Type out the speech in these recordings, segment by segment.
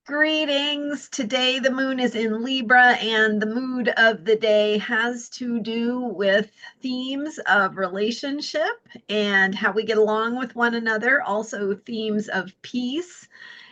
Greetings. Today the moon is in Libra, and the mood of the day has to do with themes of relationship and how we get along with one another, also themes of peace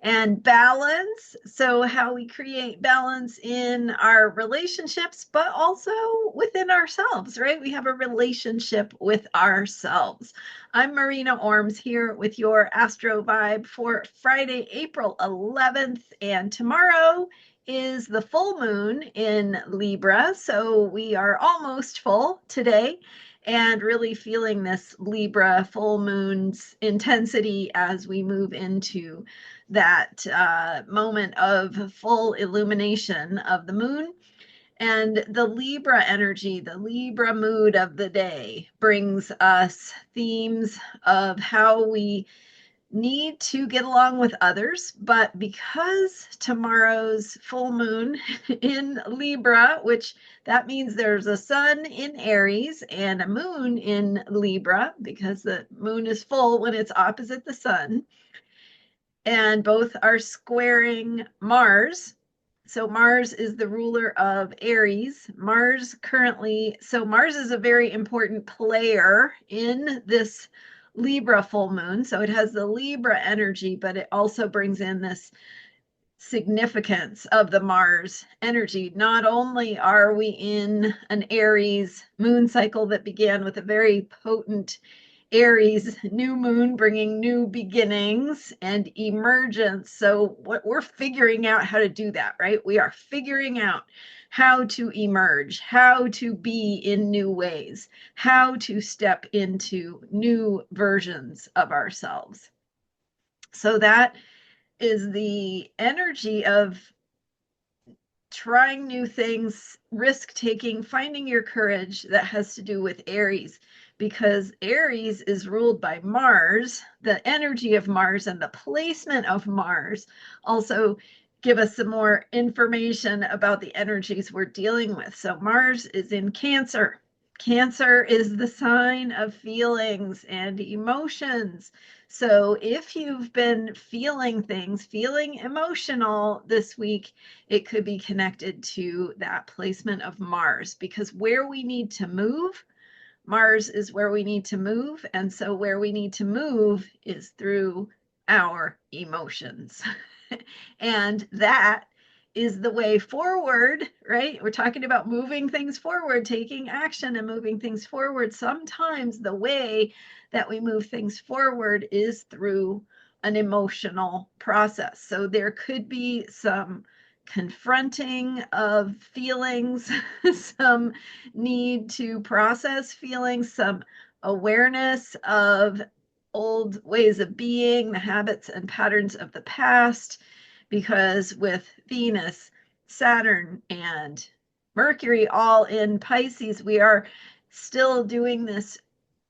and balance. So, how we create balance in our relationships, but also within ourselves, right? We have a relationship with ourselves. I'm Marina Orms here with your Astro Vibe for Friday, April 11th, and tomorrow is the full moon in Libra. So, we are almost full today and really feeling this Libra full moon's intensity as we move into that moment of full illumination of the moon. And the Libra energy, the Libra mood of the day brings us themes of how we need to get along with others. But because tomorrow's full moon in Libra, which that means there's a sun in Aries and a moon in Libra, because the moon is full when it's opposite the sun, and both are squaring Mars. So Mars is the ruler of Aries. Mars is a very important player in this Libra full moon. So it has the Libra energy, but it also brings in this significance of the Mars energy. Not only are we in an Aries moon cycle that began with a very potent Aries new moon bringing new beginnings and emergence. So what we're figuring out how to do that, right? We are figuring out how to emerge, how to be in new ways, how to step into new versions of ourselves. So that is the energy of trying new things, risk taking, finding your courage that has to do with Aries, because Aries is ruled by Mars. The energy of Mars and the placement of Mars also give us some more information about the energies we're dealing with. So Mars is in Cancer. Cancer is the sign of feelings and emotions. So if you've been feeling things, feeling emotional this week, it could be connected to that placement of Mars, because where we need to move, Mars is where we need to move. And so where we need to move is through our emotions. And that is the way forward, right? We're talking about moving things forward, taking action and moving things forward. Sometimes the way that we move things forward is through an emotional process. So there could be some confronting of feelings, some need to process feelings, some awareness of old ways of being, the habits and patterns of the past, because with Venus, Saturn, and Mercury all in Pisces, we are still doing this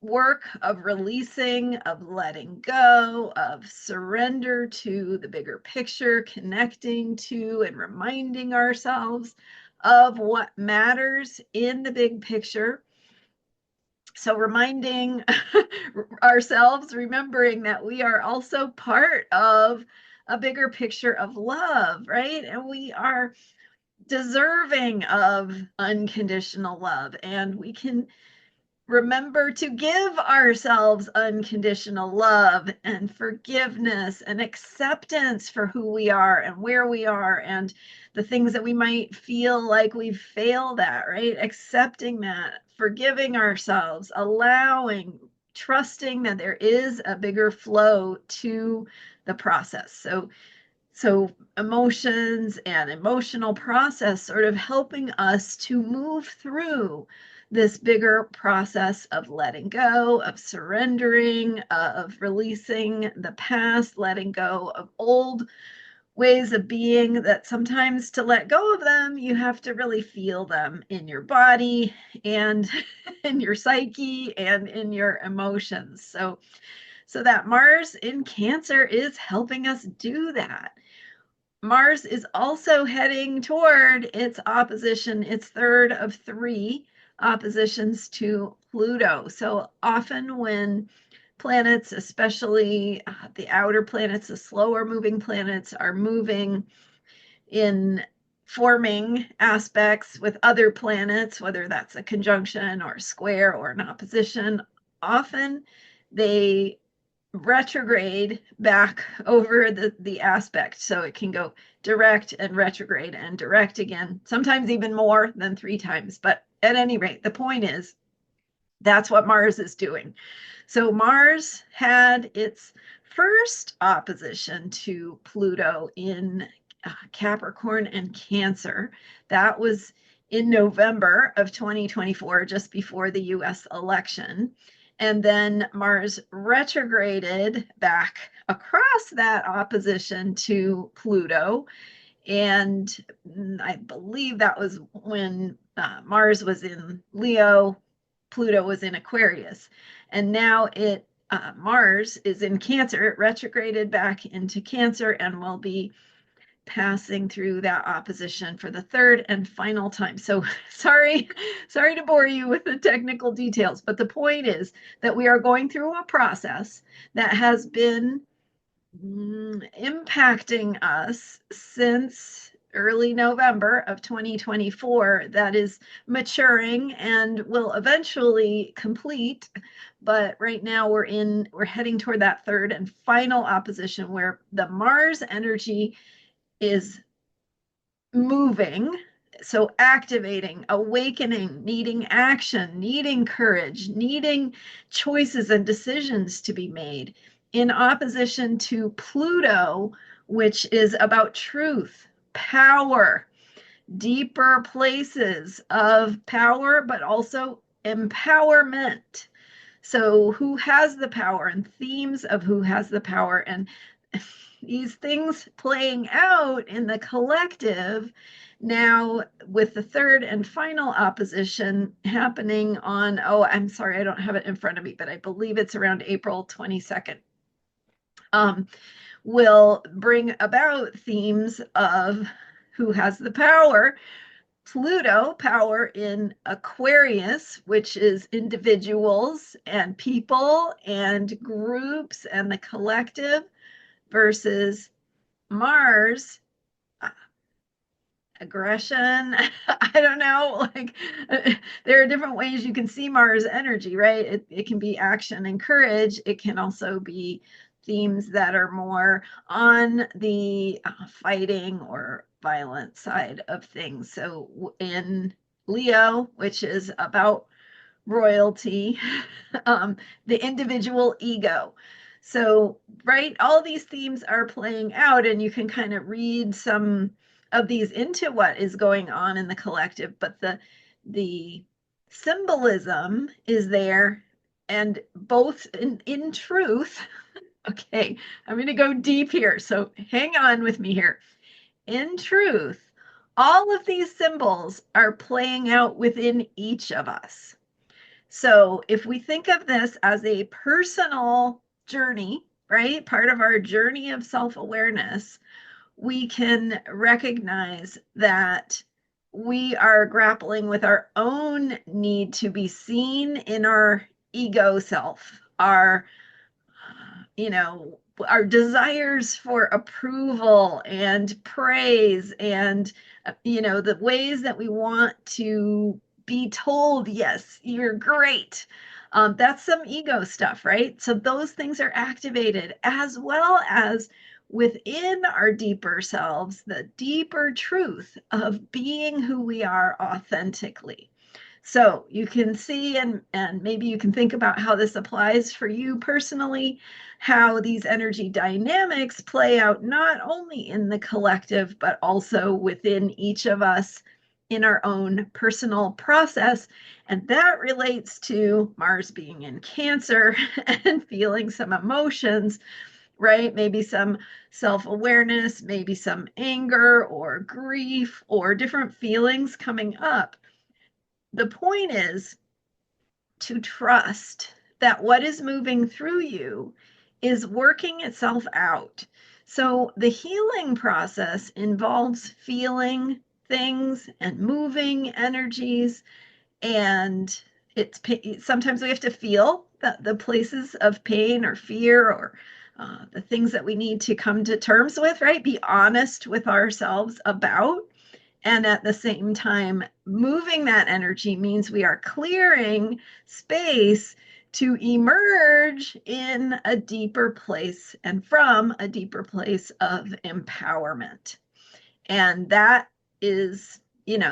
work of releasing, of letting go, of surrender to the bigger picture, connecting to and reminding ourselves of what matters in the big picture. So reminding ourselves, remembering that we are also part of a bigger picture of love, right? And we are deserving of unconditional love, and we can remember to give ourselves unconditional love and forgiveness and acceptance for who we are and where we are and the things that we might feel like we've failed at, right? Accepting that, forgiving ourselves, allowing, trusting that there is a bigger flow to the process. So emotions and emotional process sort of helping us to move through this bigger process of letting go, of surrendering, of releasing the past, letting go of old ways of being, that sometimes to let go of them, you have to really feel them in your body and in your psyche and in your emotions. So that Mars in Cancer is helping us do that. Mars is also heading toward its opposition, its third of three oppositions to Pluto. So often when planets, especially the outer planets, the slower moving planets, are moving in forming aspects with other planets, whether that's a conjunction or a square or an opposition. Often they retrograde back over the aspect. So it can go direct and retrograde and direct again, sometimes even more than 3 times. But at any rate, the point is that's what Mars is doing. So Mars had its first opposition to Pluto in Capricorn and Cancer. That was in November of 2024, just before the US election. And then Mars retrograded back across that opposition to Pluto. And I believe that was when Mars was in Leo, Pluto was in Aquarius. And now Mars is in Cancer. It retrograded back into Cancer and will be passing through that opposition for the third and final time. So sorry to bore you with the technical details, but the point is that we are going through a process that has been impacting us since early November of 2024 that is maturing and will eventually complete. But right now we're heading toward that third and final opposition where the Mars energy is moving, so activating, awakening, needing action, needing courage, needing choices and decisions to be made, in opposition to Pluto, which is about truth, power, deeper places of power, but also empowerment. So who has the power, and themes of who has the power, and these things playing out in the collective now with the third and final opposition happening on, I'm sorry, I don't have it in front of me, but I believe it's around April 22nd, will bring about themes of who has the power. Pluto, power in Aquarius, which is individuals and people and groups and the collective, versus Mars, aggression. I don't know, like there are different ways you can see Mars energy, right? It can be action and courage. It can also be themes that are more on the fighting or violent side of things. So in Leo, which is about royalty, the individual ego. So, right, all these themes are playing out, and you can kind of read some of these into what is going on in the collective, but the symbolism is there, and both in truth. Okay, I'm going to go deep here, so hang on with me here. In truth, all of these symbols are playing out within each of us. So if we think of this as a personal journey, right, part of our journey of self-awareness, we can recognize that we are grappling with our own need to be seen in our ego self, our desires for approval and praise, and the ways that we want to be told, yes, you're great. That's some ego stuff, right? So those things are activated, as well as within our deeper selves, the deeper truth of being who we are authentically. So you can see, and maybe you can think about how this applies for you personally, how these energy dynamics play out not only in the collective, but also within each of us in our own personal process. And that relates to Mars being in Cancer and feeling some emotions, right? Maybe some self-awareness, maybe some anger or grief or different feelings coming up. The point is to trust that what is moving through you is working itself out. So the healing process involves feeling things and moving energies and sometimes we have to feel the places of pain or fear or the things that we need to come to terms with, right? Be honest with ourselves about. And at the same time, moving that energy means we are clearing space to emerge in a deeper place and from a deeper place of empowerment. And that is,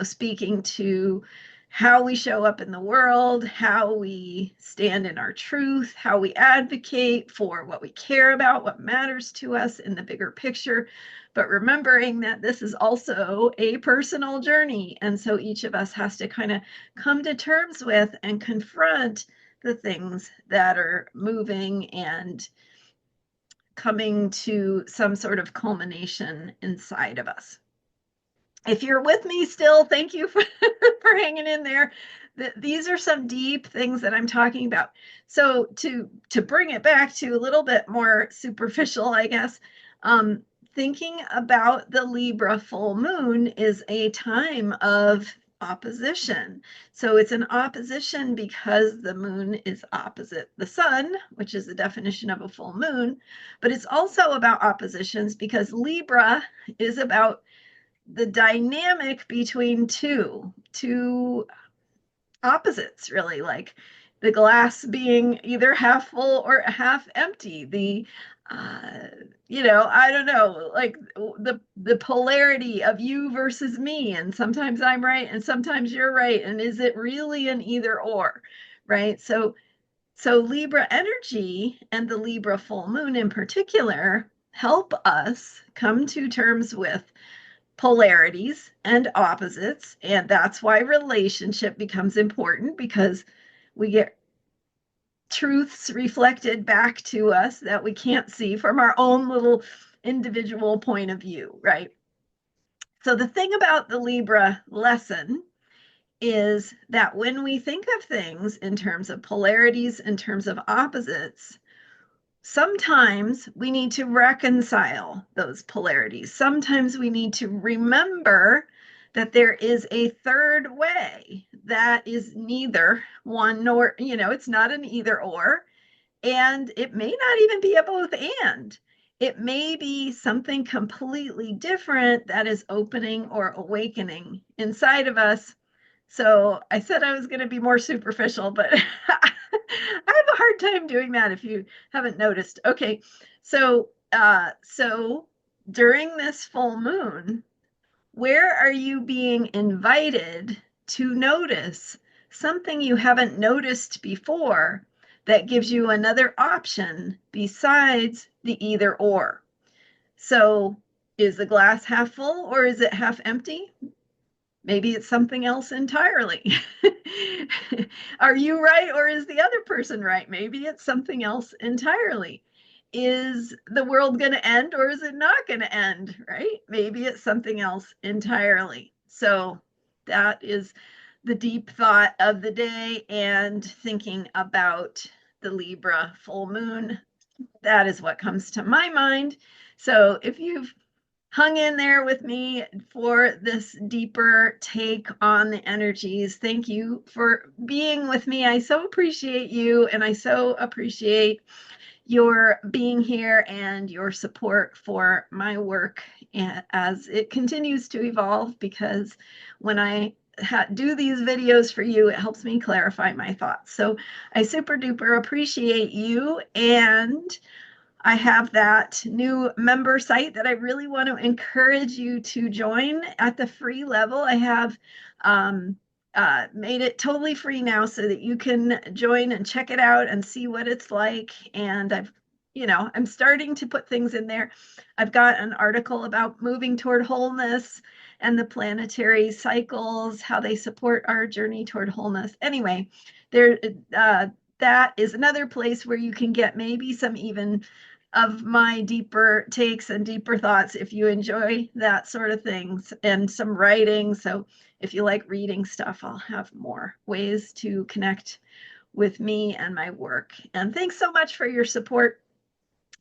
speaking to how we show up in the world, how we stand in our truth, how we advocate for what we care about, what matters to us in the bigger picture. But remembering that this is also a personal journey. And so each of us has to kind of come to terms with and confront the things that are moving and coming to some sort of culmination inside of us. If you're with me still, thank you for, for hanging in there. These are some deep things that I'm talking about. So to bring it back to a little bit more superficial, I guess, thinking about the Libra full moon is a time of opposition. So it's an opposition because the moon is opposite the sun, which is the definition of a full moon, but it's also about oppositions because Libra is about the dynamic between two opposites, really, like the glass being either half full or half empty, the I don't know, like the polarity of you versus me, and sometimes I'm right and sometimes you're right, and is it really an either or, right? So Libra energy and the Libra full moon in particular help us come to terms with polarities and opposites. And that's why relationship becomes important, because we get truths reflected back to us that we can't see from our own little individual point of view, right? So the thing about the Libra lesson is that when we think of things in terms of polarities, in terms of opposites, sometimes we need to reconcile those polarities. Sometimes we need to remember that there is a third way that is neither one nor, it's not an either or, and it may not even be a both and. It may be something completely different that is opening or awakening inside of us. So I said I was going to be more superficial, but I have a hard time doing that if you haven't noticed. Okay, so during this full moon, where are you being invited to notice something you haven't noticed before that gives you another option besides the either or? So is the glass half full or is it half empty? Maybe it's something else entirely. Are you right or is the other person right? Maybe it's something else entirely. Is the world going to end or is it not going to end, right? Maybe it's something else entirely. So that is the deep thought of the day, and thinking about the Libra full moon. That is what comes to my mind. So if you've hung in there with me for this deeper take on the energies, thank you for being with me. I so appreciate you, and I so appreciate your being here and your support for my work as it continues to evolve, because when I do these videos for you, it helps me clarify my thoughts. So I super duper appreciate you, and I have that new member site that I really want to encourage you to join at the free level. I have made it totally free now so that you can join and check it out and see what it's like. And I'm starting to put things in there. I've got an article about moving toward wholeness and the planetary cycles, how they support our journey toward wholeness. Anyway, that is another place where you can get maybe some even of my deeper takes and deeper thoughts if you enjoy that sort of things, and some writing. So if you like reading stuff, I'll have more ways to connect with me and my work. And thanks so much for your support.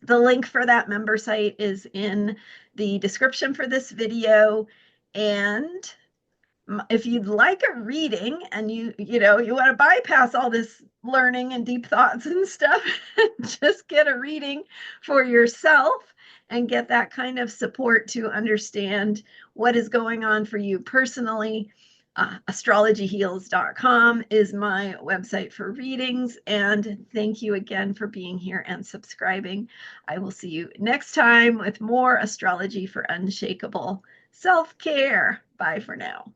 The link for that member site is in the description for this video. And if you'd like a reading and you want to bypass all this learning and deep thoughts and stuff, just get a reading for yourself and get that kind of support to understand what is going on for you personally. Astrologyheals.com is my website for readings. And thank you again for being here and subscribing. I will see you next time with more astrology for unshakable self-care. Bye for now.